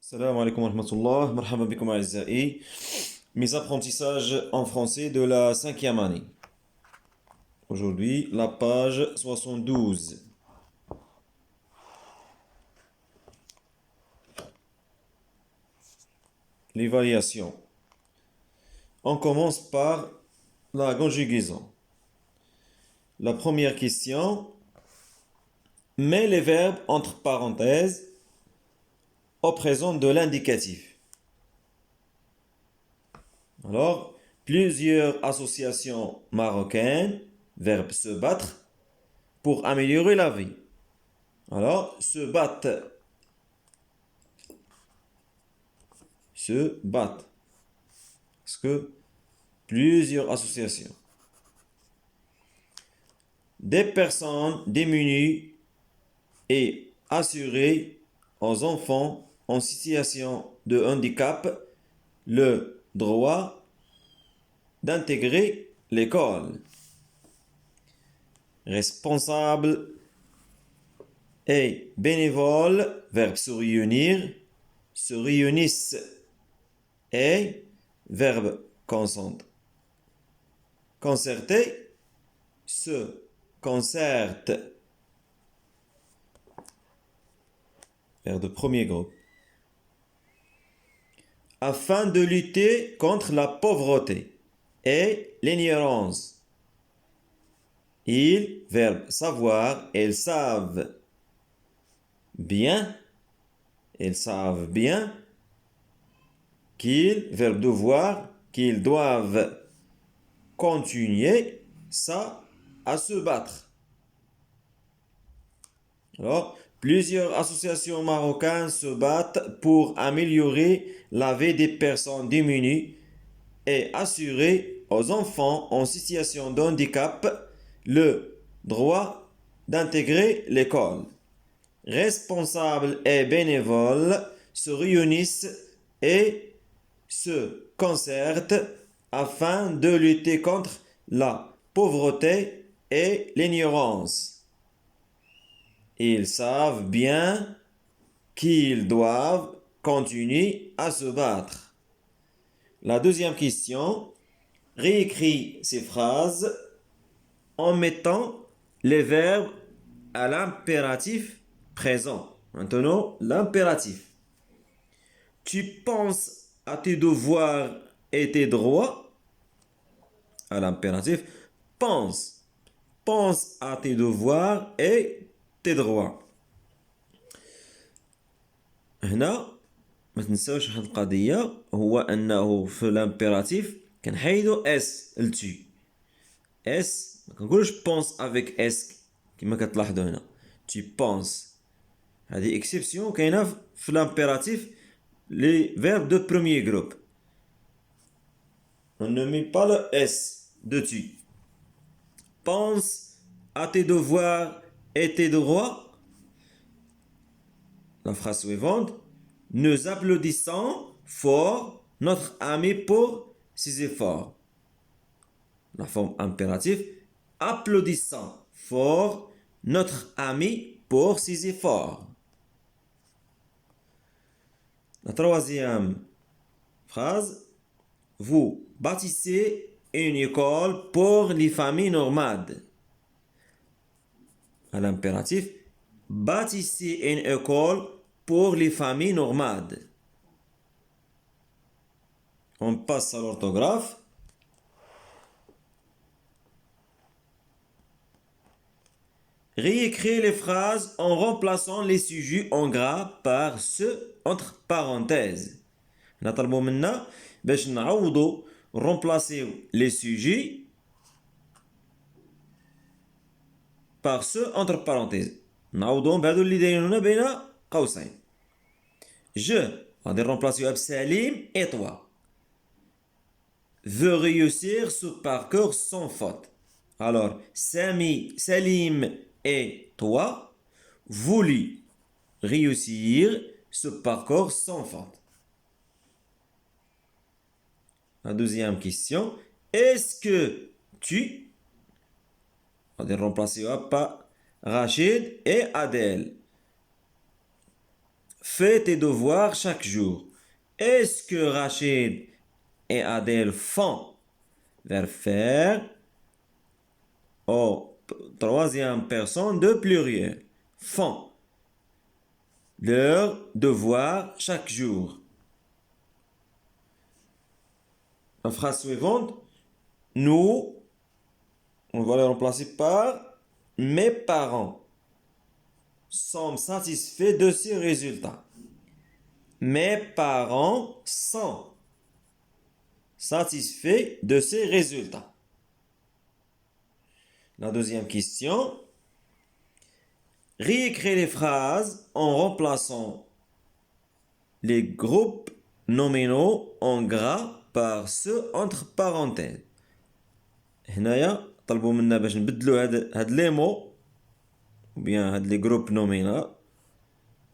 Salam alaikum wa rahmatullah, marhaba bikum a'izza'i. Mes apprentissages en français de la cinquième année. Aujourd'hui, la page 72. L'évaluation. On commence par la conjugaison. La première question. Mets les verbes entre parenthèses au présent de l'indicatif. Alors, plusieurs associations marocaines, verbe se battre, pour améliorer la vie. Alors, se battent. Se battent. Parce que plusieurs associations. Des personnes démunies et assurer aux enfants en situation de handicap le droit d'intégrer l'école. Responsable et bénévole, verbe se réunir, se réunissent et verbe concentre. Concerter, se concerte. Vers de premier groupe. Afin de lutter contre la pauvreté et l'ignorance. Ils, verbe savoir, ils savent bien, qu'ils, verbe devoir, qu'ils doivent continuer ça à se battre. Alors, plusieurs associations marocaines se battent pour améliorer la vie des personnes démunies et assurer aux enfants en situation de handicap le droit d'intégrer l'école. Responsables et bénévoles se réunissent et se concertent afin de lutter contre la pauvreté et l'ignorance. Ils savent bien qu'ils doivent continuer à se battre. La deuxième question, réécris ces phrases en mettant les verbes à l'impératif présent. Maintenant, l'impératif. Tu penses à tes devoirs et tes droits. À l'impératif, pense. Pense à tes devoirs et tes droits. هنا ما تنساوش واحد القضية هو أنه في الامبيراتيف كنحيدو اس لتي اس ما كنقولوش بونس افيك اس كما كتلاحظوا هنا tu penses هذه اكسبسيون كاينة في الامبيراتيف les verbes de premier groupe. On ne met pas le S de tu. Pense à tes devoirs et tes droits. La phrase suivante. Nous applaudissons fort notre ami pour ses efforts. La forme impérative. Applaudissons fort notre ami pour ses efforts. La troisième phrase. Vous bâtissez une école pour les familles nomades. À l'impératif, bâtissez une école pour les familles nomades. On passe à l'orthographe. Réécrire les phrases en remplaçant les sujets en gras par ceux entre parenthèses. نطلبوا منا باش نعوضوا remplacer les sujets par ceux entre parenthèses. نعوضوهم بهذو اللي دايرين هنا بين قوسين. Je غادي نرمبلاسيوها بسليم et toi. Veut réussir ce parcours sans faute. Alors, Sami, Salim et toi voulu réussir ce parcours sans faute. La deuxième question. Est-ce que tu... On va remplacer par Rachid et Adèle. fais tes devoirs chaque jour. Est-ce que Rachid et Adèle font? Verbe faire au troisième personne de pluriel. Font leurs devoirs chaque jour. La phrase suivante, nous, on va le remplacer par mes parents sommes satisfaits de ces résultats. Mes parents sont satisfaits de ces résultats. La deuxième question, réécrire les phrases en remplaçant les groupes nominaux en gras par ceux entre parenthèses. هنايا طلبوا منا باش نبدلوا هاد لي مو ou bien هاد لي groupes nominaux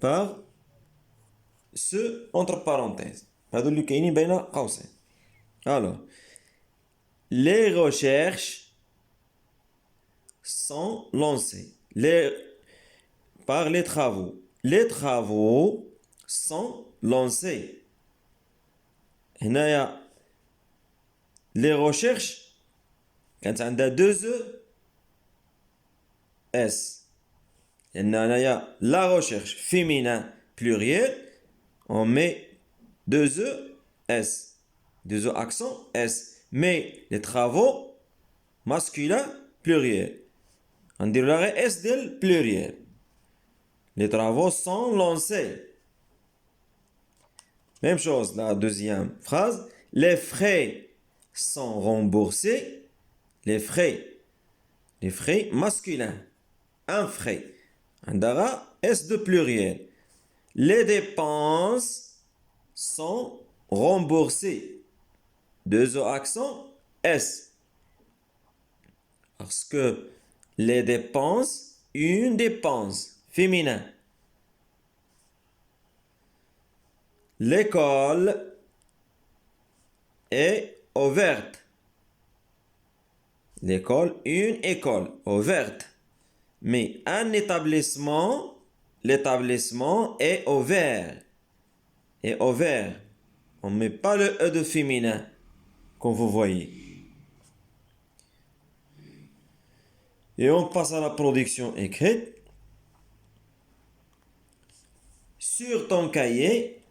par ceux entre parenthèses. هادو اللي كاينين بين قوسين. Alors, les recherches sont lancées par les travaux. Les travaux sont lancés. هنايا les recherches كانت عندها deux E S. لأن هنايا la recherche féminin pluriel on met deux E S. Deux E accent S. Mais les travaux masculin pluriel. On dit l'arrêt S del pluriel. Les travaux sont lancés. Même chose, la deuxième phrase. Les frais sont remboursés. Les frais masculins. Un frais. Andara S de pluriel. Les dépenses sont remboursées. Deux O accent S. Parce que les dépenses, une dépense féminin. L'école est ouverte. L'école, une école ouverte. Mais un établissement, l'établissement est ouvert. Est ouvert. On ne met pas le E de féminin, comme vous voyez. Et on passe à la production écrite. Sur ton cahier,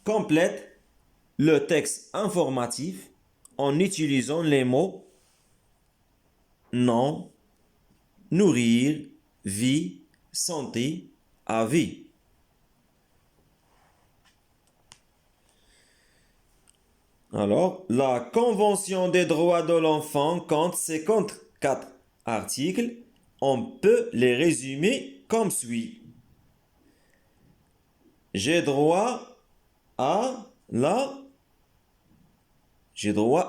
complète le texte informatif en utilisant les mots nom, nourrir, vie, santé, avis. Alors, la Convention des droits de l'enfant compte 54 articles. On peut les résumer comme suit. J'ai droit à la vie. J'ai droit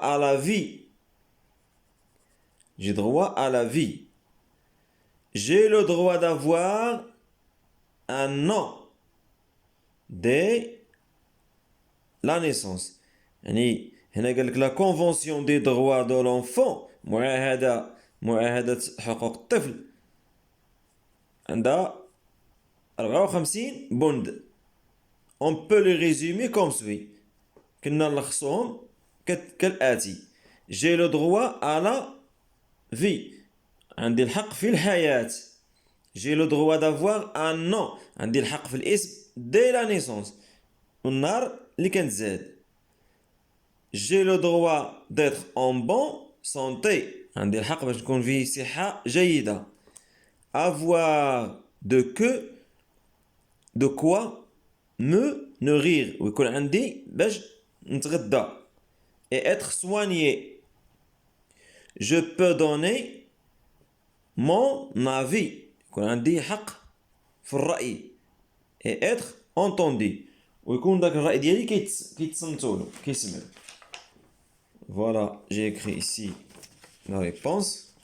à la vie. J'ai le droit d'avoir un nom dès la naissance. يعني هنا قال لك لا كونفونسيون دي دروا دو لونفون معاهدة حقوق الطفل عندها 54 بند. On peut les résumer comme suit. كنا نلخصوهم كالآتي. J'ai le droit à la vie. عندي الحق في الحياة. J'ai le droit d'avoir un nom. عندي الحق في الاسم dès la naissance. والنهار اللي كنتزاد. J'ai le droit d'être en bonne santé. عندي الحق باش نكون في صحة جيدة. Avoir de quoi me nourrir. ويكون عندي باش نتغدى. Et être soigné. Je peux donner mon avis. يكون عندي حق في الرأي. Et être entendu. ويكون داك الرأي ديالي كيتصنتولو كيسمعو. Voilà, j'ai écrit ici la réponse.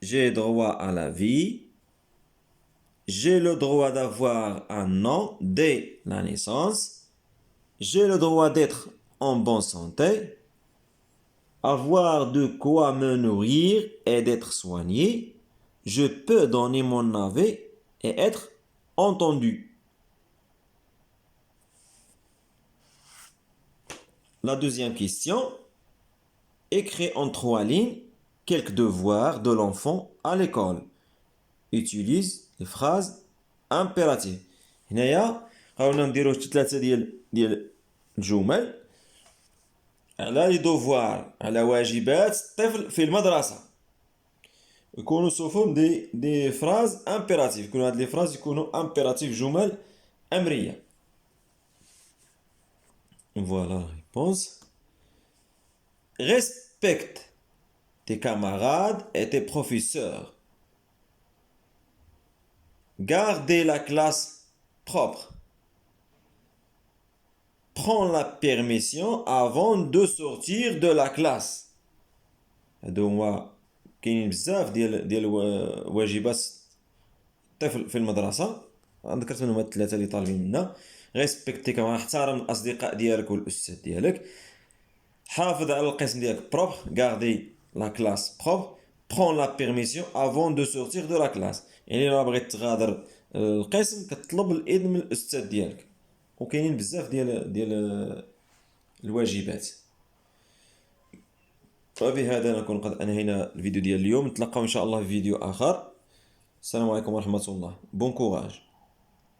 J'ai droit à la vie. J'ai le droit d'avoir un nom dès la naissance. J'ai le droit d'être en bonne santé. avoir de quoi me nourrir et d'être soigné, je peux donner mon avis et être entendu. La deuxième question, écris en 3 lignes quelques devoirs de l'enfant à l'école. Utilise les phrases impératives. هنايا حاولنا نديرو ثلاثة ديال الجمل على لي دوفوار على واجبات الطفل في المدرسة. يكونوا sous forme دي phrases impératives. يكونوا هاد لي phrases يكونوا impératives جمل أمرية. Voilà la réponse. Respecte tes camarades et tes professeurs. Gardez la classe propre. Prends la permission avant de sortir de la classe. هادو هما كاينين بزاف ديال واجبات الطفل في المدرسة. ذكرت منهم هاد الثلاثة اللي طالبين منا. ريسبكتي كما احترم الأصدقاء ديالك والأستاذ ديالك. حافظ على القسم ديالك بروبر. غاردي لا كلاس بروبر. برون لا بيرميسيون افون دو سورتير دو لا كلاس. يعني الا بغيت تغادر القسم كتطلب الاذن من الاستاذ ديالك. وكاينين بزاف ديال الواجبات. وبهذا نكون قد انهينا الفيديو ديال اليوم. نتلاقاو ان شاء الله في فيديو اخر. السلام عليكم ورحمة الله. بون كوراج.